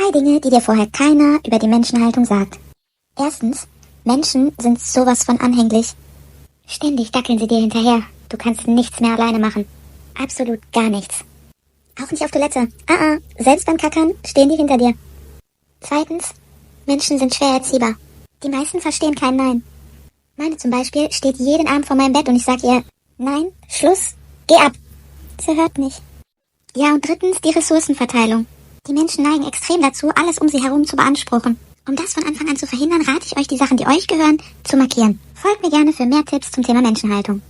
3 Dinge, die dir vorher keiner über die Menschenhaltung sagt. Erstens, Menschen sind sowas von anhänglich. Ständig dackeln sie dir hinterher. Du kannst nichts mehr alleine machen. Absolut gar nichts. Auch nicht auf Toilette. Selbst beim Kackern stehen die hinter dir. Zweitens, Menschen sind schwer erziehbar. Die meisten verstehen kein Nein. Meine zum Beispiel steht jeden Abend vor meinem Bett und ich sage ihr, nein, Schluss, geh ab. Sie hört nicht. Ja, und drittens die Ressourcenverteilung. Die Menschen neigen extrem dazu, alles um sie herum zu beanspruchen. Um das von Anfang an zu verhindern, rate ich euch, die Sachen, die euch gehören, zu markieren. Folgt mir gerne für mehr Tipps zum Thema Menschenhaltung.